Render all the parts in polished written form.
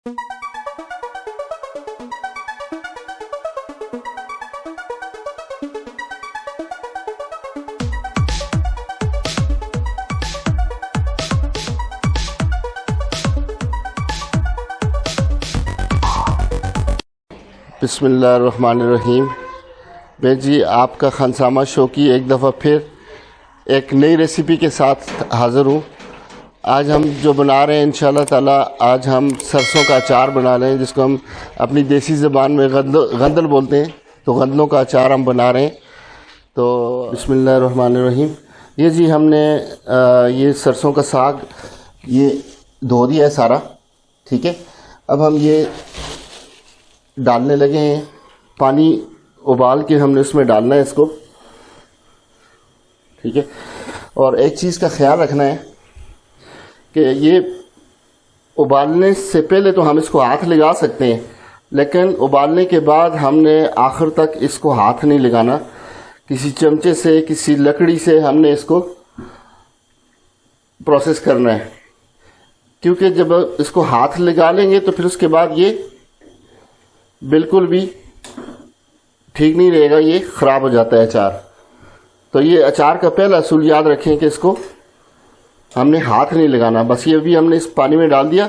बिस्मिल्लाहिर्रहमानिर्रहीम। मैं जी आपका खानसामा शो की एक दफ़ा फिर एक नई रेसिपी के साथ हाज़िर हूँ। आज हम जो बना रहे हैं इंशाअल्लाह ताला, आज हम सरसों का अचार बना रहे हैं, जिसको हम अपनी देसी ज़बान में गंदल बोलते हैं। तो गंदलों का अचार हम बना रहे हैं। तो बिस्मिल्लाहिर्रहमानिर्रहीम। ये जी हमने ये सरसों का साग ये धो दिया है सारा, ठीक है। अब हम ये डालने लगे हैं, पानी उबाल के हमने उसमें डालना है इसको, ठीक है। और एक चीज़ का ख्याल रखना है कि ये उबालने से पहले तो हम इसको हाथ लगा सकते हैं, लेकिन उबालने के बाद हमने आखिर तक इसको हाथ नहीं लगाना। किसी चमचे से, किसी लकड़ी से हमने इसको प्रोसेस करना है, क्योंकि जब इसको हाथ लगा लेंगे तो फिर उसके बाद ये बिल्कुल भी ठीक नहीं रहेगा, ये ख़राब हो जाता है अचार। तो ये अचार का पहला असूल याद रखें कि इसको हमने हाथ नहीं लगाना। बस ये अभी हमने इस पानी में डाल दिया,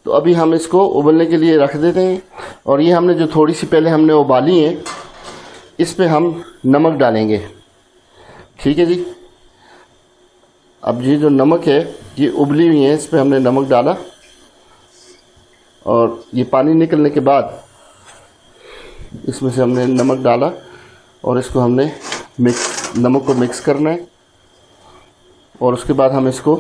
तो अभी हम इसको उबलने के लिए रख देते हैं। और ये हमने जो थोड़ी सी पहले हमने उबाली है, इस पे हम नमक डालेंगे, ठीक है जी। अब ये जो नमक है ये उबली हुई है, इस पे हमने नमक डाला और ये पानी निकलने के बाद इसमें से हमने नमक डाला और इसको हमने नमक को मिक्स करना है। और उसके बाद हम इसको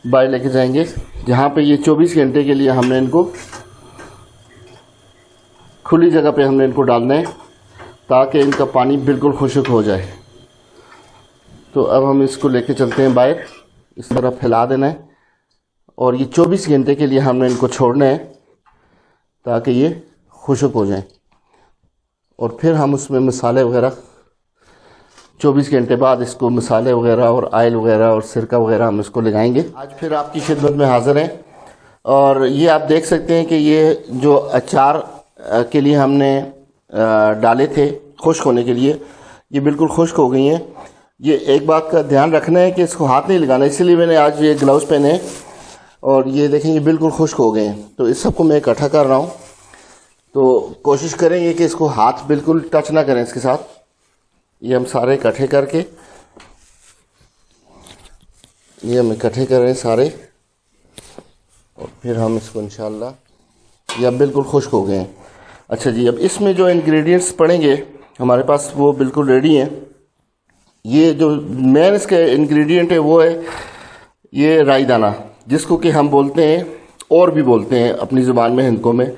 बाहर लेके जाएंगे, जहाँ पे ये 24 घंटे के लिए हमने इनको खुली जगह पे हमने इनको डालना है, ताकि इनका पानी बिल्कुल खुश्क हो जाए। तो अब हम इसको लेके चलते हैं बाहर, इस तरह फैला देना है और ये 24 घंटे के लिए हमने इनको छोड़ना है, ताकि ये खुश्क हो जाए। और फिर हम उसमें मसाले वगैरह 24 घंटे बाद इसको मसाले वगैरह और आयल वगैरह और सिरका वगैरह हम इसको लगाएंगे। आज फिर आपकी खिदमत में हाज़िर हैं। और ये आप देख सकते हैं कि ये जो अचार के लिए हमने डाले थे खुश्क होने के लिए, ये बिल्कुल खुश्क हो गई हैं। ये एक बात का ध्यान रखना है कि इसको हाथ नहीं लगाना, इसलिए मैंने आज ये ग्लव्स पहने हैं। और ये देखें, ये बिल्कुल खुश्क हो गए हैं। तो इस सबको मैं इकट्ठा कर रहा हूँ, तो कोशिश करेंगे कि इसको हाथ बिल्कुल टच ना करें इसके साथ। ये हम सारे इकट्ठे करके, ये हम इकट्ठे कर रहे हैं सारे, और फिर हम इसको इंशाल्लाह, ये अब बिल्कुल खुश्क हो गए हैं। अच्छा जी, अब इसमें जो इंग्रेडिएंट्स पड़ेंगे हमारे पास वो बिल्कुल रेडी हैं। ये जो मेन इसके इंग्रेडिएंट है वो है ये राई दाना, जिसको कि हम बोलते हैं, और भी बोलते हैं अपनी ज़ुबान में, हिंदको में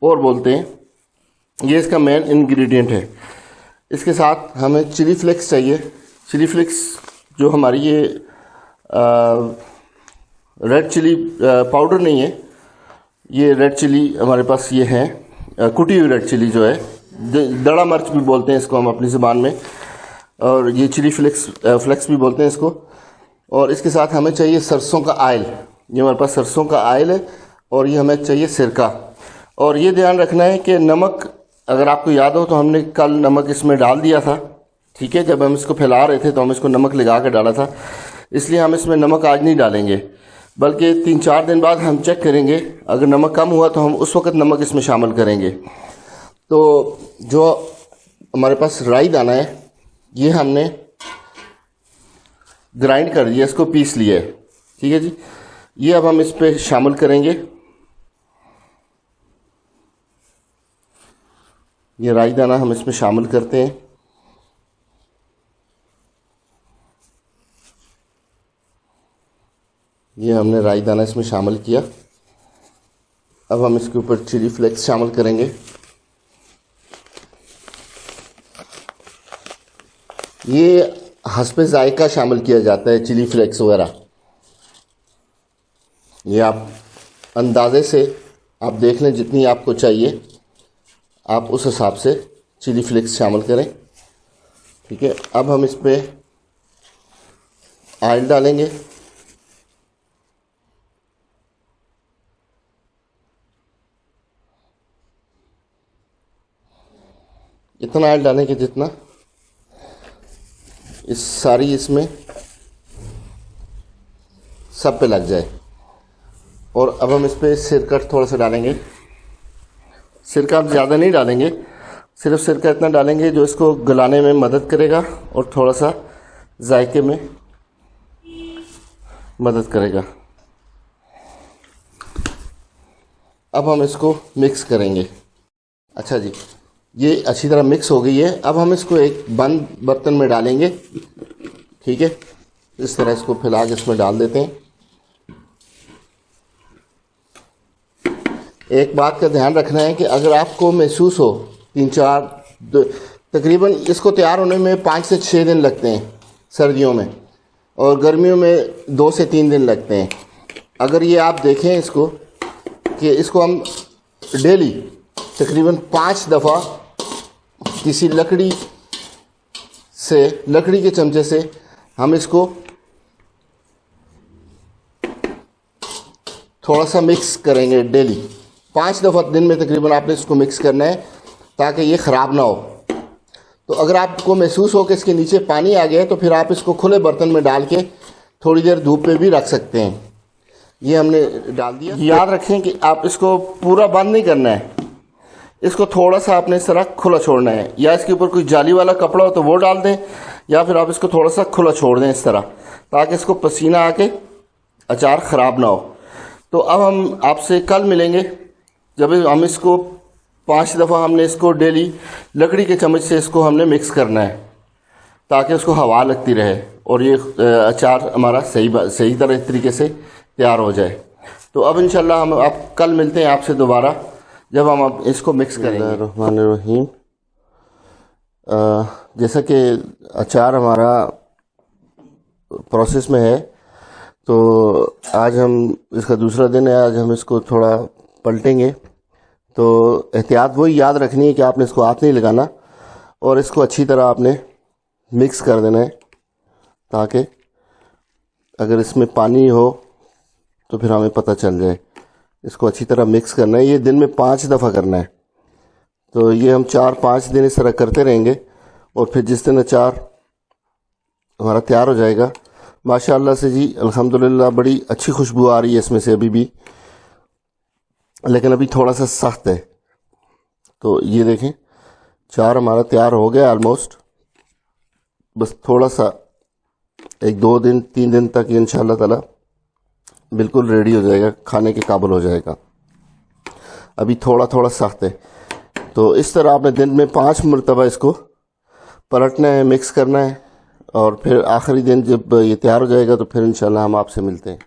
और बोलते हैं। ये इसका मेन इंग्रेडिएंट है। इसके साथ हमें चिली फ्लेक्स चाहिए। चिली फ्लेक्स जो हमारी ये रेड चिली पाउडर नहीं है, ये रेड चिली हमारे पास ये है, कुटी हुई रेड चिली जो है, दड़ा मिर्च भी बोलते हैं इसको हम अपनी ज़ुबान में, और ये चिली फ्लेक्स भी बोलते हैं इसको। और इसके साथ हमें चाहिए सरसों का आयल, ये हमारे पास सरसों का आयल है। और ये हमें चाहिए सिरका। और ये ध्यान रखना है कि नमक, अगर आपको याद हो तो हमने कल नमक इसमें डाल दिया था, ठीक है। जब हम इसको फैला रहे थे तो हम इसको नमक लगा कर डाला था, इसलिए हम इसमें नमक आज नहीं डालेंगे, बल्कि 3-4 दिन बाद हम चेक करेंगे। अगर नमक कम हुआ तो हम उस वक्त नमक इसमें शामिल करेंगे। तो जो हमारे पास राई दाना है, ये हमने ग्राइंड कर दिया, इसको पीस लिया है, ठीक है जी। ये अब हम इस पर शामिल करेंगे। ये राई दाना हम इसमें शामिल करते हैं। ये हमने राई दाना इसमें शामिल किया। अब हम इसके ऊपर चिली फ्लेक्स शामिल करेंगे। ये हस्बे जायका शामिल किया जाता है चिली फ्लेक्स वगैरह। ये आप अंदाजे से आप देख लें, जितनी आपको चाहिए आप उस हिसाब से चिली फ्लेक्स शामिल करें, ठीक है। अब हम इस पे ऑयल डालेंगे। इतना ऑयल डालें कि जितना इस सारी इसमें सब पे लग जाए। और अब हम इस पर सिरका थोड़ा सा डालेंगे। सिरका आप ज़्यादा नहीं डालेंगे, सिर्फ सिरका इतना डालेंगे जो इसको गलाने में मदद करेगा और थोड़ा सा जायके में मदद करेगा। अब हम इसको मिक्स करेंगे। अच्छा जी, ये अच्छी तरह मिक्स हो गई है। अब हम इसको एक बंद बर्तन में डालेंगे। ठीक है, इस तरह इसको फैला के इसमें डाल देते हैं। एक बात का ध्यान रखना है कि अगर आपको महसूस हो तकरीबन इसको तैयार होने में 5 से 6 दिन लगते हैं सर्दियों में, और गर्मियों में 2 से 3 दिन लगते हैं। अगर ये आप देखें इसको कि इसको हम डेली तकरीबन 5 दफ़ा किसी लकड़ी के चमचे से हम इसको थोड़ा सा मिक्स करेंगे। डेली 5 दफ़ा दिन में तकरीबन आपने इसको मिक्स करना है ताकि ये ख़राब ना हो। तो अगर आपको महसूस हो कि इसके नीचे पानी आ गया है तो फिर आप इसको खुले बर्तन में डाल के थोड़ी देर धूप पे भी रख सकते हैं। ये हमने डाल दिया। याद रखें कि आप इसको पूरा बंद नहीं करना है, इसको थोड़ा सा आपने इस तरह खुला छोड़ना है। या इसके ऊपर कोई जाली वाला कपड़ा हो तो वो डाल दें, या फिर आप इसको थोड़ा सा खुला छोड़ दें इस तरह, ताकि इसको पसीना आके अचार ख़राब ना हो। तो अब हम आपसे कल मिलेंगे जब हम इसको 5 दफ़ा हमने इसको डेली लकड़ी के चम्मच से इसको हमने मिक्स करना है ताकि उसको हवा लगती रहे और ये अचार हमारा सही तरह तरीके से तैयार हो जाए। तो अब इंशाल्लाह हम आप कल मिलते हैं आपसे दोबारा जब हम अब इसको मिक्स करेंगे। रहमानिर्रहीम। जैसा कि अचार हमारा प्रोसेस में है, तो आज हम इसका दूसरा दिन है। आज हम इसको थोड़ा पलटेंगे। तो एहतियात वही याद रखनी है कि आपने इसको हाथ नहीं लगाना और इसको अच्छी तरह आपने मिक्स कर देना है, ताकि अगर इसमें पानी हो तो फिर हमें पता चल जाए। इसको अच्छी तरह मिक्स करना है। ये दिन में 5 दफ़ा करना है। तो ये हम 4-5 दिन इस तरह करते रहेंगे और फिर जिस दिन अचार हमारा तैयार हो जाएगा, माशाअल्लाह से जी अल्हम्दुलिल्लाह बड़ी अच्छी खुशबू आ रही है इसमें से अभी भी, लेकिन अभी थोड़ा सा सख्त है। तो ये देखें, अचार हमारा तैयार हो गया ऑलमोस्ट। बस थोड़ा सा 1-2 दिन 3 दिन तक ये इंशाअल्लाह ताला बिल्कुल रेडी हो जाएगा, खाने के काबिल हो जाएगा। अभी थोड़ा थोड़ा सख्त है। तो इस तरह आपने दिन में 5 मरतबा इसको पलटना है, मिक्स करना है, और फिर आखिरी दिन जब ये तैयार हो जाएगा तो फिर इंशाल्लाह हम आपसे मिलते हैं।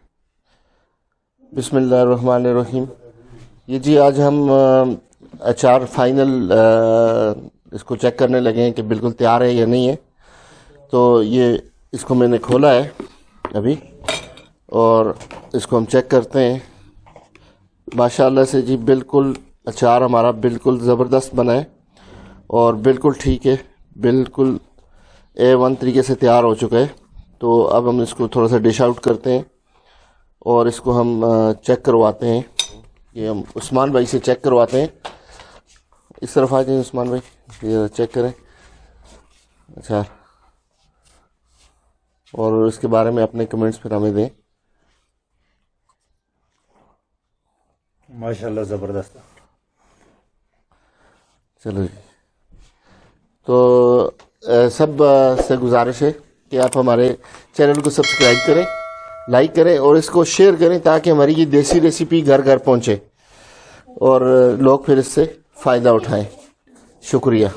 बिस्मिल्लाहिर्रहमानिर्रहीम। ये जी आज हम अचार फाइनल इसको चेक करने लगे हैं कि बिल्कुल तैयार है या नहीं है। तो ये इसको मैंने खोला है अभी और इसको हम चेक करते हैं। माशाअल्लाह से जी बिल्कुल अचार हमारा बिल्कुल ज़बरदस्त बना है और बिल्कुल ठीक है, बिल्कुल A1 तरीके से तैयार हो चुका है। तो अब हम इसको थोड़ा सा डिश आउट करते हैं और इसको हम चेक करवाते हैं। ये हम उस्मान भाई से चेक करवाते हैं। इस तरफ आ जाइए उस्मान भाई, ये चेक करें अच्छा, और इसके बारे में अपने कमेंट्स फिर हमें दें। माशाल्लाह ज़बरदस्त। चलो जी, तो सब से गुजारिश है कि आप हमारे चैनल को सब्सक्राइब करें, लाइक करें और इसको शेयर करें ताकि हमारी ये देसी रेसिपी घर घर पहुंचे और लोग फिर इससे फ़ायदा उठाएं। शुक्रिया।